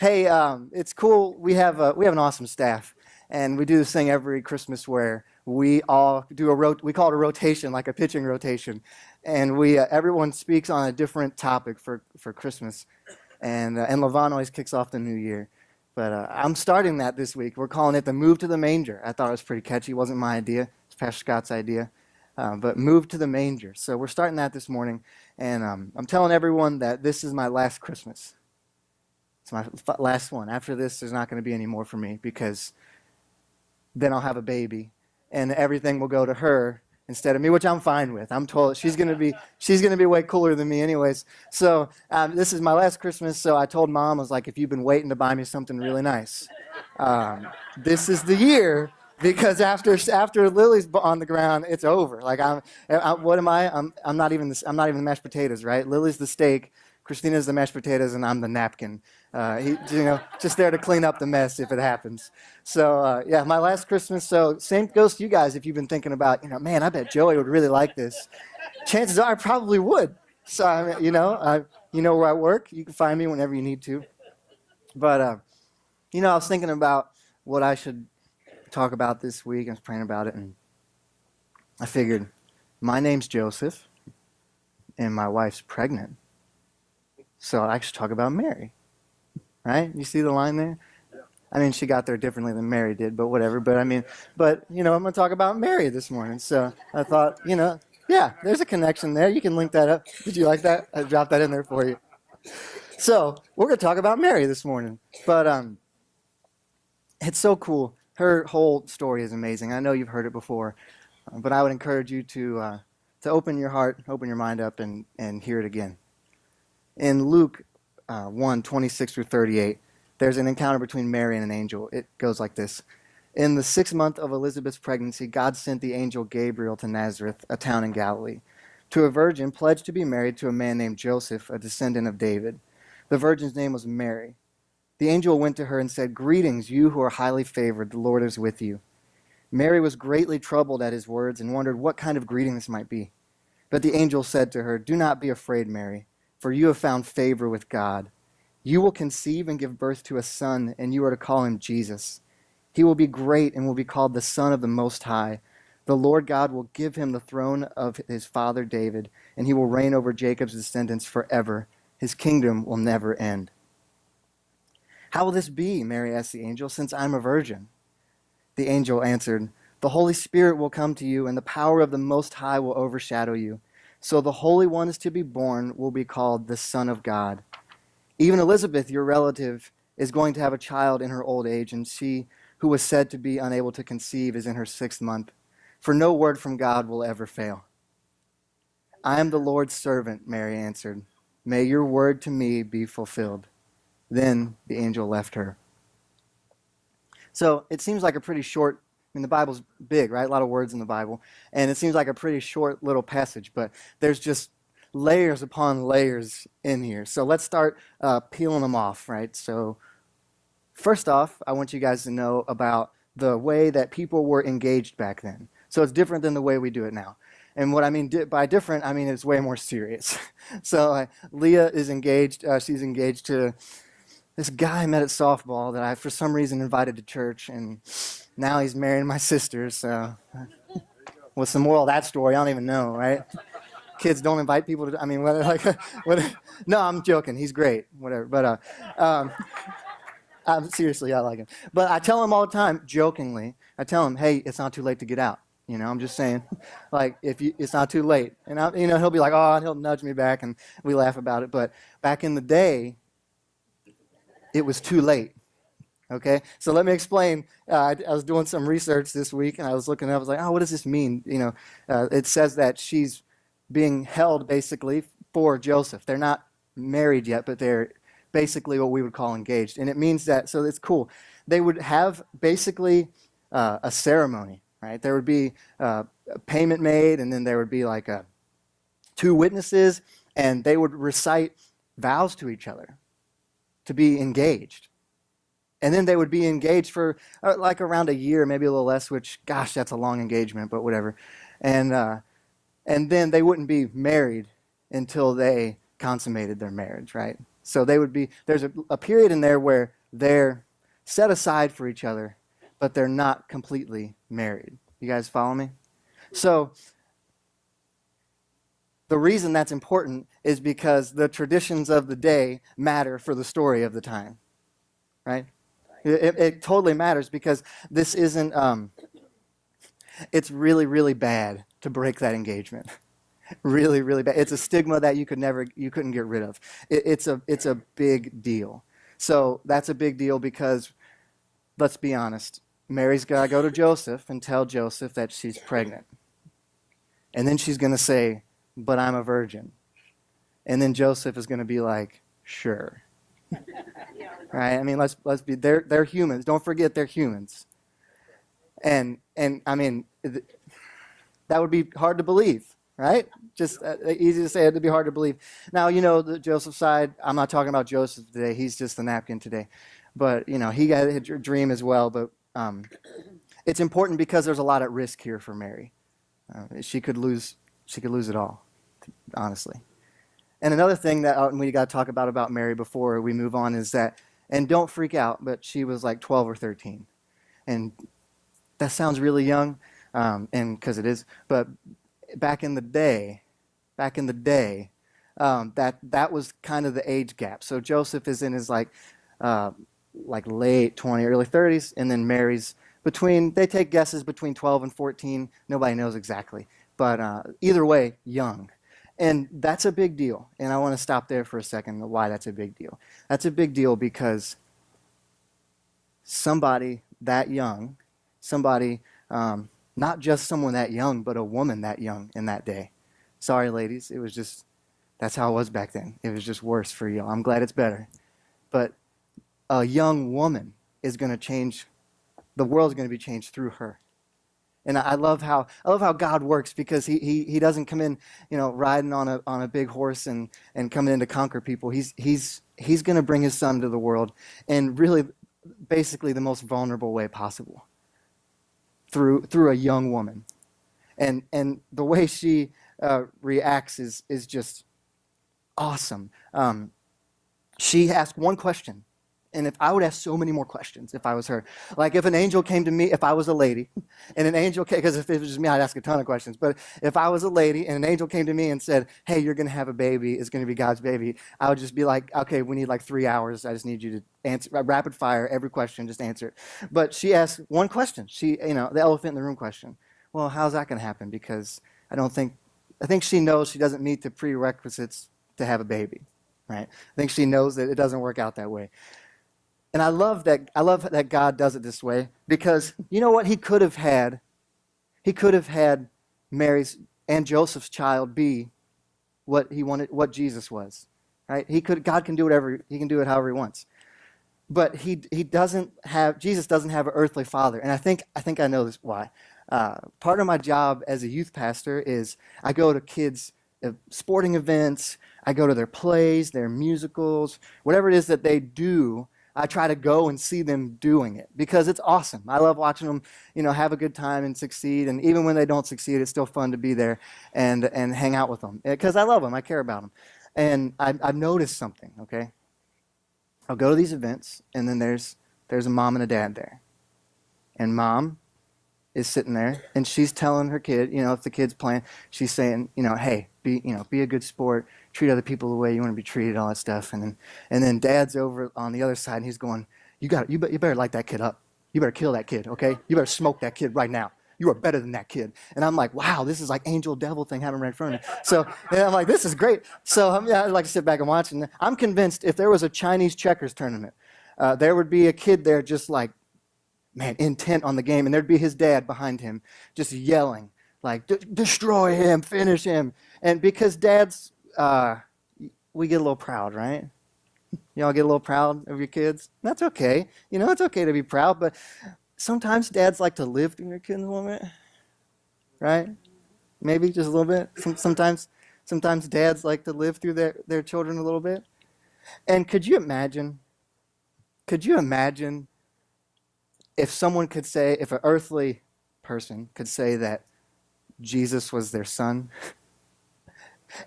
Hey, it's cool. We have an awesome staff, and we do this thing every Christmas where we all do we call it a rotation, like a pitching rotation, and we everyone speaks on a different topic for Christmas, and Levon always kicks off the new year. But I'm starting that this week. We're calling it the Move to the Manger. I thought it was pretty catchy. It wasn't my idea. It's Pastor Scott's idea. But Move to the Manger. So we're starting that this morning, and I'm telling everyone that this is my last Christmas. It's my last one. After this, there's not going to be any more for me because then I'll have a baby, and everything will go to her instead of me, which I'm fine with. I'm told she's gonna be way cooler than me, anyways. So this is my last Christmas. So I told Mom, I was like, if you've been waiting to buy me something really nice, this is the year. Because after Lily's on the ground, it's over. Like what am I? I'm not even the mashed potatoes, right? Lily's the steak, Christina's the mashed potatoes, and I'm the napkin. Just there to clean up the mess if it happens. So yeah, my last Christmas. So same goes to you guys. If you've been thinking about, man, I bet Joey would really like this. Chances are I probably would. So you know where I work. You can find me whenever you need to. But I was thinking about what I should talk about this week. I was praying about it, and I figured my name's Joseph, and my wife's pregnant. So I should talk about Mary. Right? You see the line there? I mean, she got there differently than Mary did, but whatever. But I'm going to talk about Mary this morning. So I thought, yeah, there's a connection there. You can link that up. Did you like that? I dropped that in there for you. So we're going to talk about Mary this morning. But it's so cool. Her whole story is amazing. I know you've heard it before, but I would encourage you to open your heart, open your mind up, and hear it again. In Luke 1:26 through 38, there's an encounter between Mary and an angel. It goes like this. In the 6th month of Elizabeth's pregnancy, God sent the angel Gabriel to Nazareth, a town in Galilee, to a virgin pledged to be married to a man named Joseph, a descendant of David. The virgin's name was Mary. The angel went to her and said, "Greetings, you who are highly favored, the Lord is with you." Mary was greatly troubled at his words and wondered what kind of greeting this might be. But the angel said to her, "Do not be afraid, Mary, for you have found favor with God. You will conceive and give birth to a son, and you are to call him Jesus. He will be great and will be called the Son of the Most High. The Lord God will give him the throne of his father David, and he will reign over Jacob's descendants forever. His kingdom will never end." "How will this be?" Mary asked the angel, "since I'm a virgin?" The angel answered, "The Holy Spirit will come to you, and the power of the Most High will overshadow you. So the Holy One is to be born will be called the Son of God. Even Elizabeth, your relative, is going to have a child in her old age, and she who was said to be unable to conceive is in her 6th month. For no word from God will ever fail." "I am the Lord's servant," Mary answered. "May your word to me be fulfilled." Then the angel left her. So it seems like a pretty short, the Bible's big, right? A lot of words in the Bible. And it seems like a pretty short little passage, but there's just layers upon layers in here. So let's start peeling them off, right? So first off, I want you guys to know about the way that people were engaged back then. So it's different than the way we do it now. And what I mean by different, I mean it's way more serious. So Leah is engaged. She's engaged to this guy I met at softball that I, for some reason, invited to church, and now he's marrying my sister. So, what's the moral of that story? I don't even know, right? Kids don't invite people to. I mean, no, I'm joking. He's great, whatever. But seriously, I like him. But I tell him all the time, jokingly. I tell him, "Hey, it's not too late to get out." I'm just saying, like, it's not too late, and he'll be like, "Oh," and he'll nudge me back, and we laugh about it. But back in the day, it was too late. Okay, so let me explain. I was doing some research this week, and I was looking up. I was like, "Oh, what does this mean?" It says that she's being held basically for Joseph. They're not married yet, but they're basically what we would call engaged, and it means that. So it's cool. They would have basically a ceremony, right? There would be a payment made, and then there would be like 2 witnesses, and they would recite vows to each other to be engaged. And then they would be engaged for like around a year, maybe a little less, which, gosh, that's a long engagement, but whatever. And then they wouldn't be married until they consummated their marriage, right? So there's a period in there where they're set aside for each other, but they're not completely married. You guys follow me? So the reason that's important is because the traditions of the day matter for the story of the time, right? It totally matters because this isn't, it's really, really bad to break that engagement. Really, really bad. It's a stigma that you couldn't get rid of. It's a big deal. So that's a big deal because, let's be honest, Mary's got to go to Joseph and tell Joseph that she's pregnant. And then she's going to say, but I'm a virgin. And then Joseph is going to be like, sure. Right? I mean, let's be, they're humans. Don't forget they're humans. And I mean, that would be hard to believe, right? Just easy to say, it'd be hard to believe. Now, the Joseph side, I'm not talking about Joseph today. He's just the napkin today. But, he got a dream as well. But it's important because there's a lot at risk here for Mary. She could lose it all, honestly. And another thing that we got to talk about Mary before we move on is that, and don't freak out, but she was like 12 or 13. And that sounds really young, and because it is, but back in the day, that was kind of the age gap. So Joseph is in his like late 20s, early 30s, and then Mary's they take guesses between 12 and 14. Nobody knows exactly, but either way, young. And that's a big deal. And I want to stop there for a second, why that's a big deal. That's a big deal because somebody that young, not just someone that young, but a woman that young in that day. Sorry, ladies, it was just, that's how it was back then. It was just worse for you. I'm glad it's better. But a young woman is going to change, the world's going to be changed through her. And I love how God works because he doesn't come in, riding on a big horse and coming in to conquer people. He's going to bring his son to the world in really basically the most vulnerable way possible through a young woman. And the way she reacts is just awesome. She asked one question. And if I would ask so many more questions if I was her. Like if an angel came to me, if I was a lady, and an angel came, because if it was just me, I'd ask a ton of questions. But if I was a lady and an angel came to me and said, hey, you're going to have a baby, it's going to be God's baby, I would just be like, okay, we need like 3 hours. I just need you to answer, rapid fire, every question, just answer it. But she asked one question. She, the elephant in the room question. Well, how's that going to happen? Because I think she knows she doesn't meet the prerequisites to have a baby, right? I think she knows that it doesn't work out that way. And I love that God does it this way because you know what? He could have had Mary's and Joseph's child be what he wanted, what Jesus was, right? God can do whatever, he can do it however he wants. But Jesus doesn't have an earthly father. And I think I know this why. Part of my job as a youth pastor is I go to kids' sporting events, I go to their plays, their musicals, whatever it is that they do. I try to go and see them doing it because it's awesome. I love watching them, have a good time and succeed. And even when they don't succeed, it's still fun to be there and hang out with them because I love them. I care about them. And I've noticed something, okay? I'll go to these events and then there's a mom and a dad there. And mom is sitting there and she's telling her kid, if the kid's playing, she's saying, hey, be a good sport, treat other people the way you want to be treated, all that stuff. And then dad's over on the other side and he's going, you better light that kid up. You better kill that kid, okay? You better smoke that kid right now. You are better than that kid. And I'm like, wow, this is like angel devil thing happening right in front of me. So I'm like, this is great. So I like to sit back and watch. And I'm convinced if there was a Chinese checkers tournament, there would be a kid there just like, man, intent on the game. And there'd be his dad behind him just yelling, like, destroy him, finish him. And because dads, we get a little proud, right? Y'all get a little proud of your kids? That's okay. It's okay to be proud, but sometimes dads like to live through their kids a little bit, right? Maybe just a little bit. Sometimes dads like to live through their children a little bit. And could you imagine if someone could say, if an earthly person could say that Jesus was their son?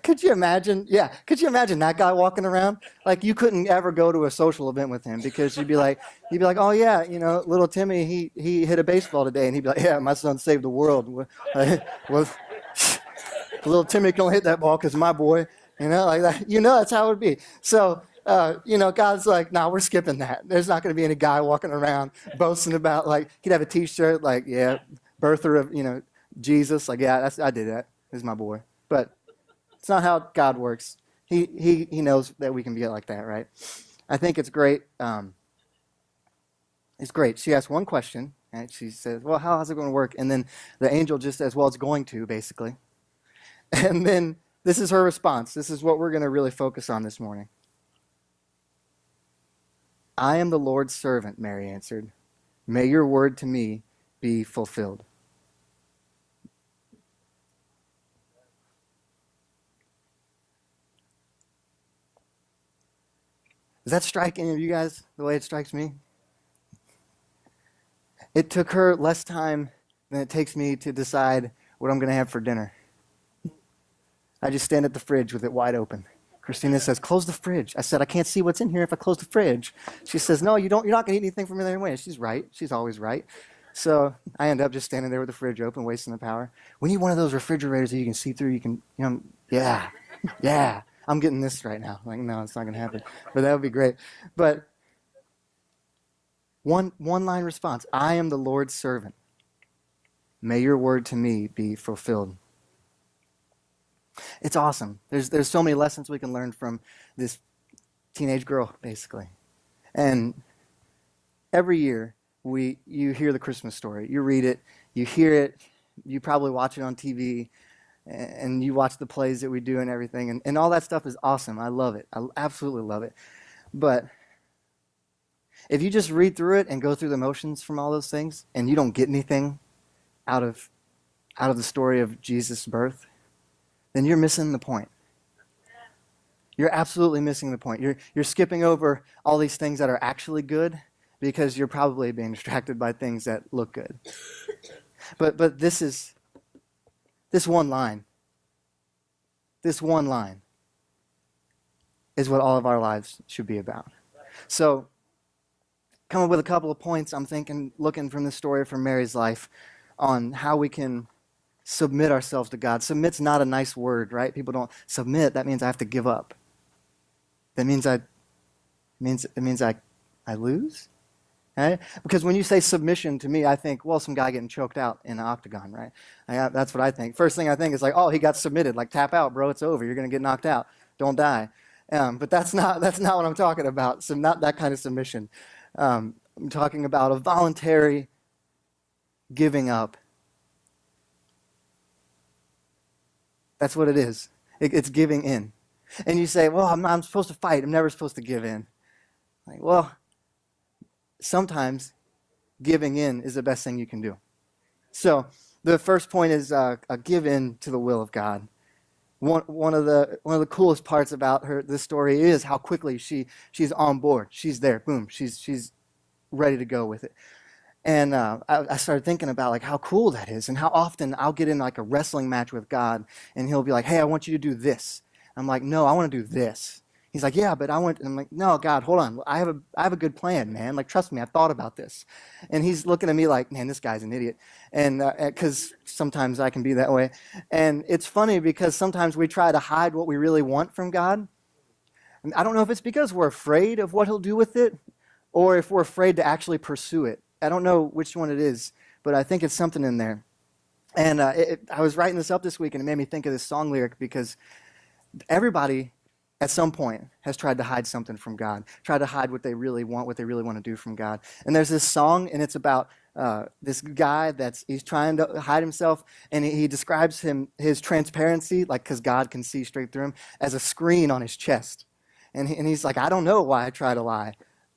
Could you imagine? Yeah, could you imagine that guy walking around? Like you couldn't ever go to a social event with him because you'd be like, oh yeah, little Timmy, he hit a baseball today, and he'd be like, yeah, my son saved the world. Well, little Timmy can only hit that ball because my boy, like that. That's how it would be. So, God's like, nah, we're skipping that. There's not going to be any guy walking around boasting about, like, he'd have a T-shirt like, yeah, birther of, Jesus. Like, yeah, I did that. This is my boy. But it's not how God works. He knows that we can be like that, right? I think it's great. It's great. She asks one question, and she says, well, how's it going to work? And then the angel just says, well, it's going to, basically. And then this is her response. This is what we're going to really focus on this morning. I am the Lord's servant, Mary answered. May your word to me be fulfilled. Does that strike any of you guys the way it strikes me? It took her less time than it takes me to decide what I'm going to have for dinner. I just stand at the fridge with it wide open. Christina says, close the fridge. I said, I can't see what's in here if I close the fridge. She says, no, you're not going to eat anything from me anyway. She's right. She's always right. So I end up just standing there with the fridge open, wasting the power. We need one of those refrigerators that you can see through. You can, yeah. I'm getting this right now. Like, no, it's not going to happen. But that would be great. But one line response, I am the Lord's servant. May your word to me be fulfilled. It's awesome. There's so many lessons we can learn from this teenage girl, basically. And every year, you hear the Christmas story. You read it, you hear it, you probably watch it on TV, and you watch the plays that we do and everything. And all that stuff is awesome. I love it. I absolutely love it. But if you just read through it and go through the motions from all those things, and you don't get anything out of the story of Jesus' birth, then you're missing the point. You're absolutely missing the point. You're skipping over all these things that are actually good because you're probably being distracted by things that look good. But this one line is what all of our lives should be about. So, come up with a couple of points, I'm thinking, looking from the story from Mary's life, on how we can submit ourselves to God. Submit's not a nice word, right? People don't submit. That means I have to give up. That means I lose, right? Because when you say submission to me, I think, well, some guy getting choked out in an octagon, right? That's what I think. First thing I think is like, oh, he got submitted. Like, tap out, bro. It's over. You're going to get knocked out. Don't die. But that's not what I'm talking about. So not that kind of submission. I'm talking about a voluntary giving up. That's what it is. It's giving in. And you say, well, I'm supposed to fight. I'm never supposed to give in. Like, well, sometimes giving in is the best thing you can do. So the first point is give in to the will of God. One of the coolest parts about this story is how quickly she's on board. She's there. Boom. She's ready to go with it. And I started thinking about like how cool that is, and how often I'll get in like a wrestling match with God, and He'll be like, "Hey, I want you to do this." I'm like, "No, I want to do this." He's like, "Yeah, but I want." And I'm like, "No, God, hold on. I have a good plan, man. Like, trust me, I thought about this." And He's looking at me like, "Man, this guy's an idiot," and because sometimes I can be that way. And it's funny because sometimes we try to hide what we really want from God. And I don't know if it's because we're afraid of what He'll do with it, or if we're afraid to actually pursue it. I don't know which one it is, but I think it's something in there. And I was writing this up this week, and it made me think of this song lyric, because everybody at some point has tried to hide something from God, tried to hide what they really want to do from God. And there's this song, and it's about this guy he's trying to hide himself, and he describes his transparency, like, because God can see straight through him, as a screen on his chest. And he's like, I don't know why I try to lie.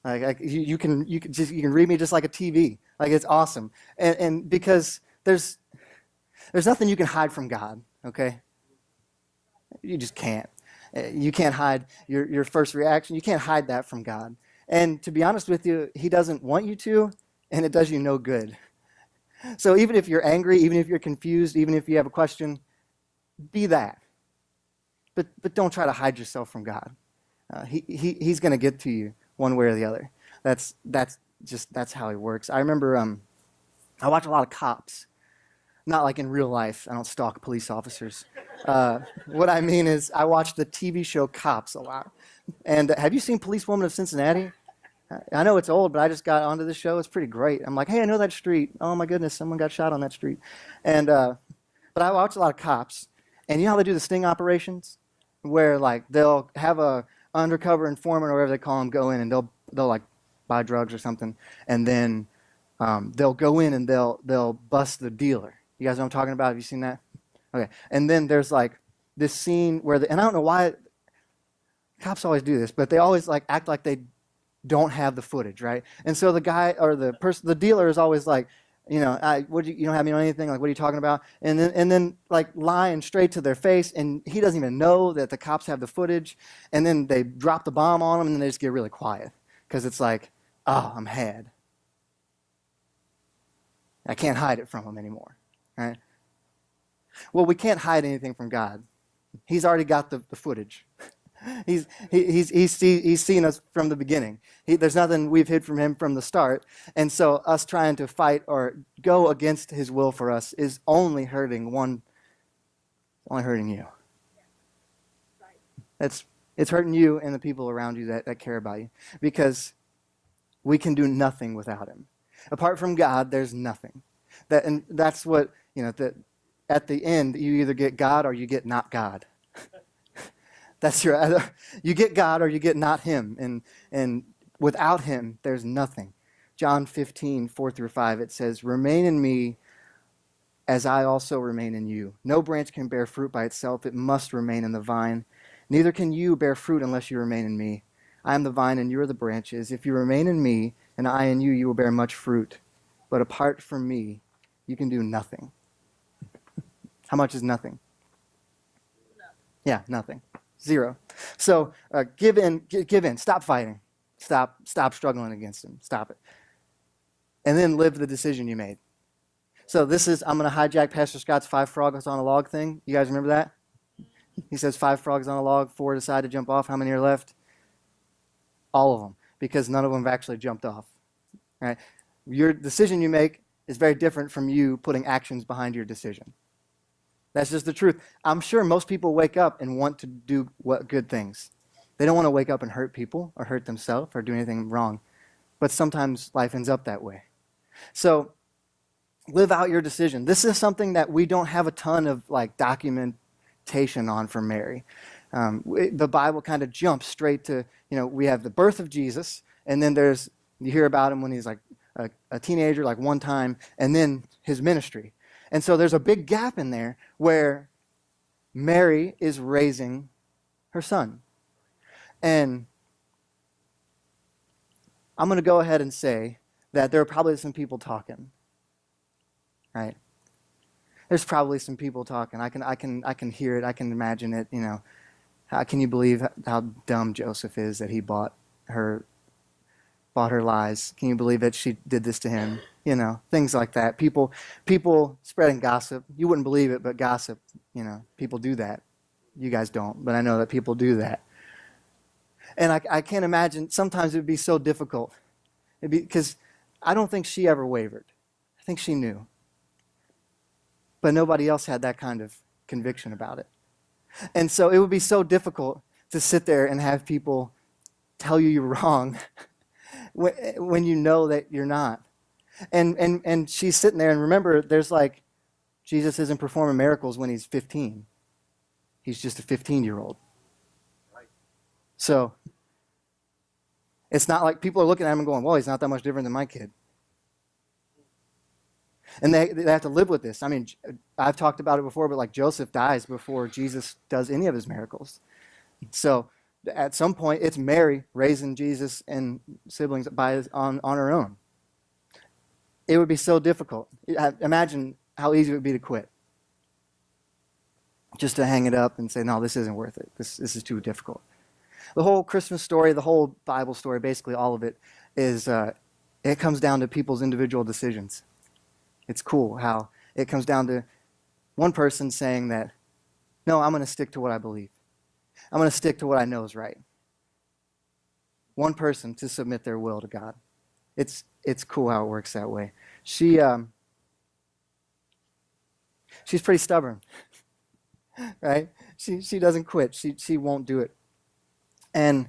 Like you can read me just like a TV. Like, it's awesome. And because there's nothing you can hide from God, okay? You just can't. You can't hide your first reaction. You can't hide that from God. And to be honest with you, He doesn't want you to, and it does you no good. So even if you're angry, even if you're confused, even if you have a question, be that. but don't try to hide yourself from God. He's going to get to you one way or the other. That's how he works. I remember I watch a lot of Cops. Not like in real life. I don't stalk police officers. What I mean is I watch the TV show Cops a lot. And have you seen Policewoman of Cincinnati? I know it's old, but I just got onto the show. It's pretty great. I'm like, hey, I know that street. Oh my goodness, someone got shot on that street. And but I watch a lot of Cops. And you know how they do the sting operations, where like they'll have a undercover informant or whatever they call them go in and they'll like buy drugs or something, and then they'll go in and they'll bust the dealer. You guys know what I'm talking about? Have you seen that? Okay. And then there's like this scene where and I don't know why cops always do this, but they always like act like they don't have the footage, right? And so the guy or the dealer is always like, you know, you don't have me on anything. Like, what are you talking about? And then like lying straight to their face, and he doesn't even know that the cops have the footage. And then they drop the bomb on him, and then they just get really quiet because it's like, oh, I'm had. I can't hide it from him anymore. Right? Well, we can't hide anything from God. He's already got the footage. He's seen us from the beginning. There's nothing we've hid from him from the start. And so us trying to fight or go against his will for us is only hurting you. It's hurting you and the people around you that care about you, because we can do nothing without him. Apart from God, there's nothing. And that's what, you know, that at the end, you either get God or you get not God. You get God or you get not him. And without him, there's nothing. John 15:4-5, it says, "Remain in me as I also remain in you. No branch can bear fruit by itself. It must remain in the vine. Neither can you bear fruit unless you remain in me. I am the vine and you are the branches. If you remain in me and I in you, you will bear much fruit. But apart from me, you can do nothing." How much is nothing? Yeah, nothing. Zero. So give in. Stop fighting. Stop struggling against him. Stop it. And then live the decision you made. So I'm going to hijack Pastor Scott's 5 frogs on a log thing. You guys remember that? He says 5 frogs on a log, 4 decide to jump off. How many are left? All of them, because none of them have actually jumped off. Right? Your decision you make is very different from you putting actions behind your decision. That's just the truth. I'm sure most people wake up and want to do good things. They don't want to wake up and hurt people or hurt themselves or do anything wrong. But sometimes life ends up that way. So live out your decision. This is something that we don't have a ton of like documentation on for Mary. The Bible kind of jumps straight to, we have the birth of Jesus, and then you hear about him when he's like a teenager, like one time, and then his ministry. And so there's a big gap in there where Mary is raising her son. And I'm going to go ahead and say that there are probably some people talking, right? There's probably some people talking. I can hear it. I can imagine it. How can you believe how dumb Joseph is that he bought her lies? Can you believe that she did this to him? Things like that. People spreading gossip. You wouldn't believe it, but gossip. People do that. You guys don't, but I know that people do that. And I can't imagine. Sometimes it would be so difficult, because I don't think she ever wavered. I think she knew, but nobody else had that kind of conviction about it. And so it would be so difficult to sit there and have people tell you you're wrong when you know that you're not. And she's sitting there, and remember, there's like, Jesus isn't performing miracles when he's 15. He's just a 15-year-old. Right. So it's not like people are looking at him and going, well, he's not that much different than my kid. And they have to live with this. I mean, I've talked about it before, but like Joseph dies before Jesus does any of his miracles. So at some point, it's Mary raising Jesus and siblings on her own. It would be so difficult. Imagine how easy it would be to quit. Just to hang it up and say, no, this isn't worth it. This is too difficult. The whole Christmas story, the whole Bible story, basically all of it, it comes down to people's individual decisions. It's cool how it comes down to one person saying that, no, I'm going to stick to what I believe. I'm going to stick to what I know is right. One person to submit their will to God. It's cool how it works that way. She's pretty stubborn, right? She doesn't quit. She won't do it. And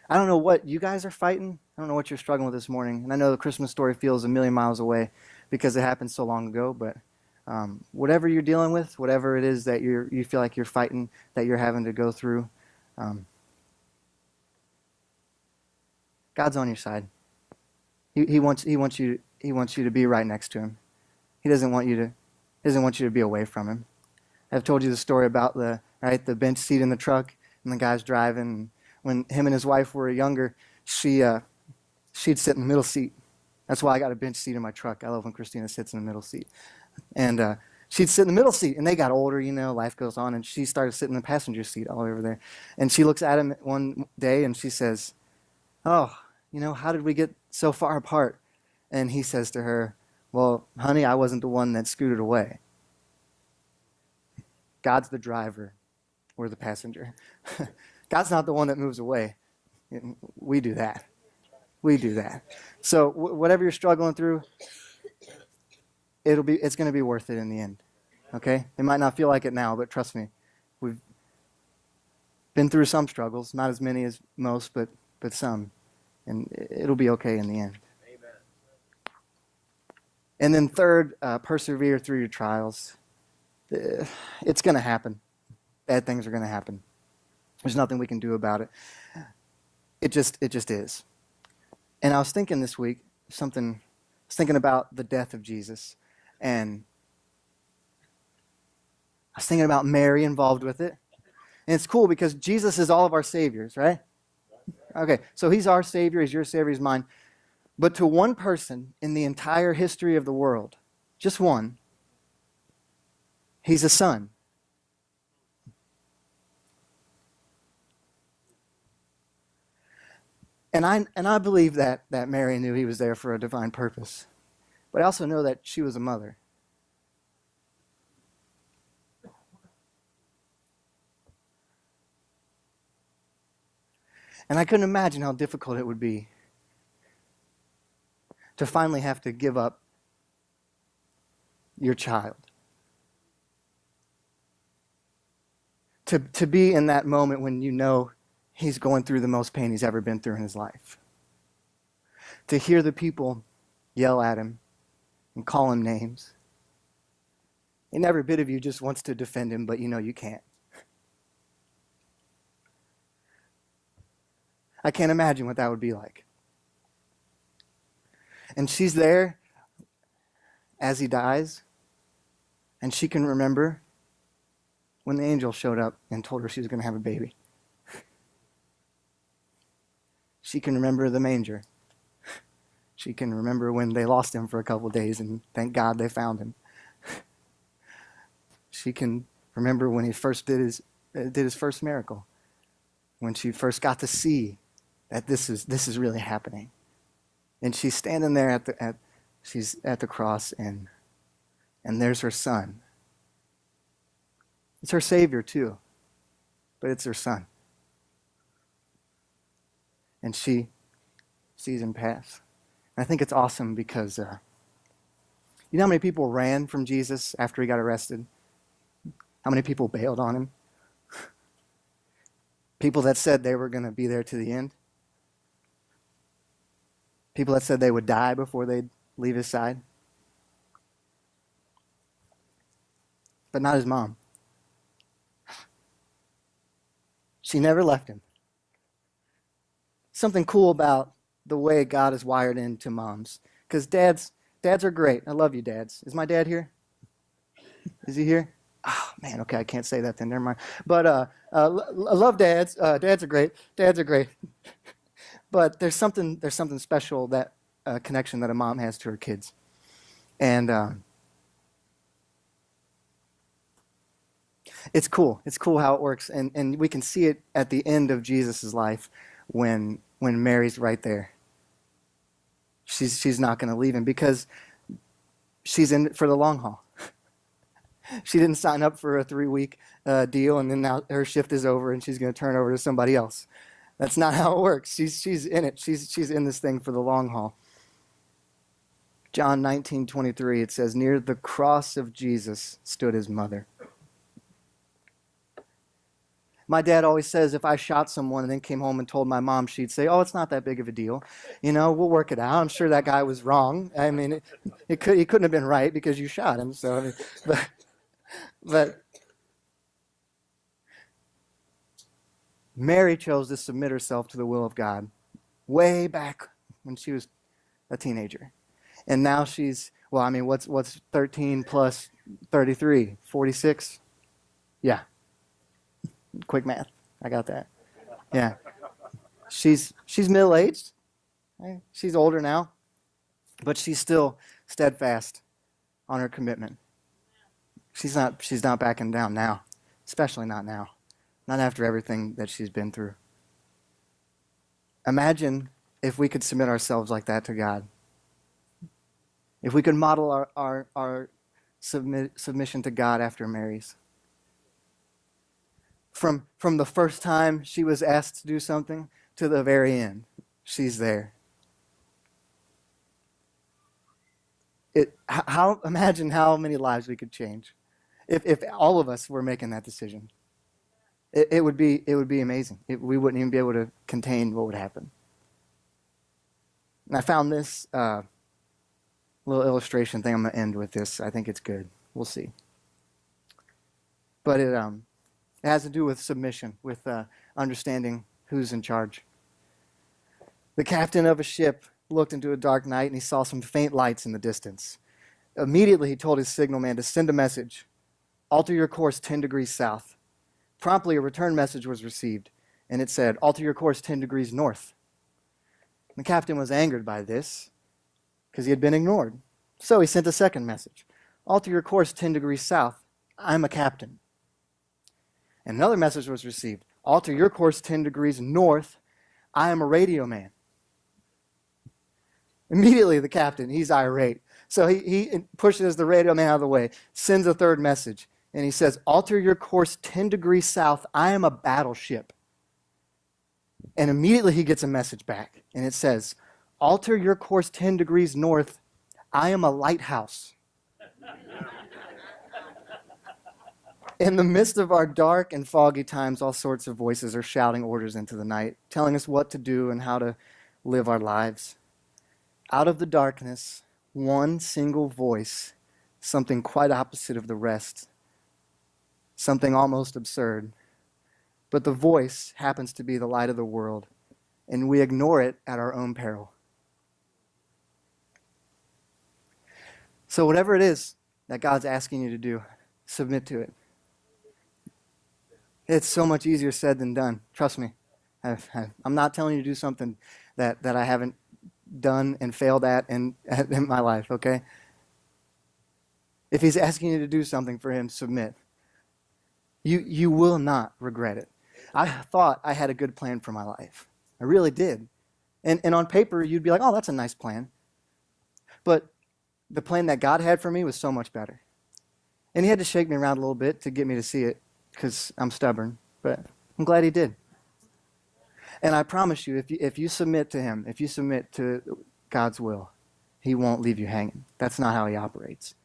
I don't know what you guys are fighting. I don't know what you're struggling with this morning. And I know the Christmas story feels a million miles away because it happened so long ago. But whatever you're dealing with, whatever it is that you feel like you're fighting, that you're having to go through, God's on your side. He wants you to be right next to him. He doesn't want you to be away from him. I've told you the story about the bench seat in the truck and the guy's driving. When him and his wife were younger, she'd sit in the middle seat. That's why I got a bench seat in my truck. I love when Christina sits in the middle seat. And she'd sit in the middle seat, and they got older, life goes on, and she started sitting in the passenger seat all over there. And she looks at him one day, and she says, "Oh, how did we get so far apart?" And he says to her, "Well, honey, I wasn't the one that scooted away. God's the driver. We're the passenger." God's not the one that moves away. We do that. We do that. So whatever you're struggling through, it's going to be worth it in the end. Okay? It might not feel like it now, but trust me, we've been through some struggles, not as many as most, but some, and it'll be okay in the end. Amen. And then third, persevere through your trials. It's going to happen. Bad things are going to happen. There's nothing we can do about it. It just is. And I was thinking this week, I was thinking about the death of Jesus. And I was thinking about Mary involved with it. And it's cool because Jesus is all of our saviors, right? Okay, so he's our savior, he's your savior, he's mine. But to one person in the entire history of the world, just one, he's a son. And I believe that Mary knew he was there for a divine purpose. But I also know that she was a mother. And I couldn't imagine how difficult it would be to finally have to give up your child. To be in that moment when you know he's going through the most pain he's ever been through in his life. To hear the people yell at him and call him names. And every bit of you just wants to defend him, but you can't. I can't imagine what that would be like. And she's there as he dies, and she can remember when the angel showed up and told her she was going to have a baby. She can remember the manger. She can remember when they lost him for a couple of days and thank God they found him. She can remember when he first did his first miracle, when she first got to see that this is really happening. And she's standing there she's at the cross, and there's her son. It's her Savior too, but it's her son. And she sees him pass. And I think it's awesome because you know how many people ran from Jesus after he got arrested? How many people bailed on him? People that said they were going to be there to the end. People that said they would die before they'd leave his side. But not his mom. She never left him. Something cool about the way God is wired into moms. Because dads are great. I love you, dads. Is my dad here? Is he here? Oh, man, okay, I can't say that then. Never mind. But I love dads. Dads are great. Dads are great. But there's something special, that connection that a mom has to her kids. And it's cool. It's cool how it works. And we can see it at the end of Jesus' life when Mary's right there. She's not going to leave him because she's in it for the long haul. She didn't sign up for a 3-week deal, and then now her shift is over, and she's going to turn over to somebody else. That's not how it works. She's in it. She's in this thing for the long haul. John 19:23, it says, near the cross of Jesus stood his mother. My dad always says if I shot someone and then came home and told my mom, she'd say, oh, it's not that big of a deal. We'll work it out. I'm sure that guy was wrong. I mean, he couldn't have been right because you shot him. So, I mean, but Mary chose to submit herself to the will of God way back when she was a teenager. And now she's, what's 13 plus 33? 46? Yeah. Quick math. I got that. Yeah. She's middle-aged. Right? She's older now. But she's still steadfast on her commitment. She's not backing down now. Especially not now. Not after everything that she's been through. Imagine if we could submit ourselves like that to God. If we could model our submission to God after Mary's. From the first time she was asked to do something to the very end, she's there. Imagine how many lives we could change if all of us were making that decision. It would be amazing. We wouldn't even be able to contain what would happen. And I found this little illustration thing. I'm going to end with this. I think it's good. We'll see. But it has to do with submission, with understanding who's in charge. The captain of a ship looked into a dark night and he saw some faint lights in the distance. Immediately he told his signalman to send a message. Alter your course 10 degrees south. Promptly a return message was received, and it said, alter your course 10 degrees north. The captain was angered by this because he had been ignored. So he sent a second message. Alter your course 10 degrees south. I'm a captain. And another message was received. Alter your course 10 degrees north. I am a radio man. Immediately the captain, he's irate. So he pushes the radio man out of the way, sends a third message, and he says, alter your course 10 degrees south. I am a battleship. And immediately he gets a message back, and it says, alter your course 10 degrees north. I am a lighthouse. In the midst of our dark and foggy times, all sorts of voices are shouting orders into the night, telling us what to do and how to live our lives. Out of the darkness, one single voice, something quite opposite of the rest, something almost absurd. But the voice happens to be the light of the world, and we ignore it at our own peril. So whatever it is that God's asking you to do, submit to it. It's so much easier said than done. Trust me. I'm not telling you to do something that I haven't done and failed at in my life, okay? If he's asking you to do something for him, submit. You will not regret it. I thought I had a good plan for my life. I really did. And on paper, you'd be like, oh, that's a nice plan. But the plan that God had for me was so much better. And he had to shake me around a little bit to get me to see it, because I'm stubborn, but I'm glad he did. And I promise you, if you submit to him, if you submit to God's will, he won't leave you hanging. That's not how he operates.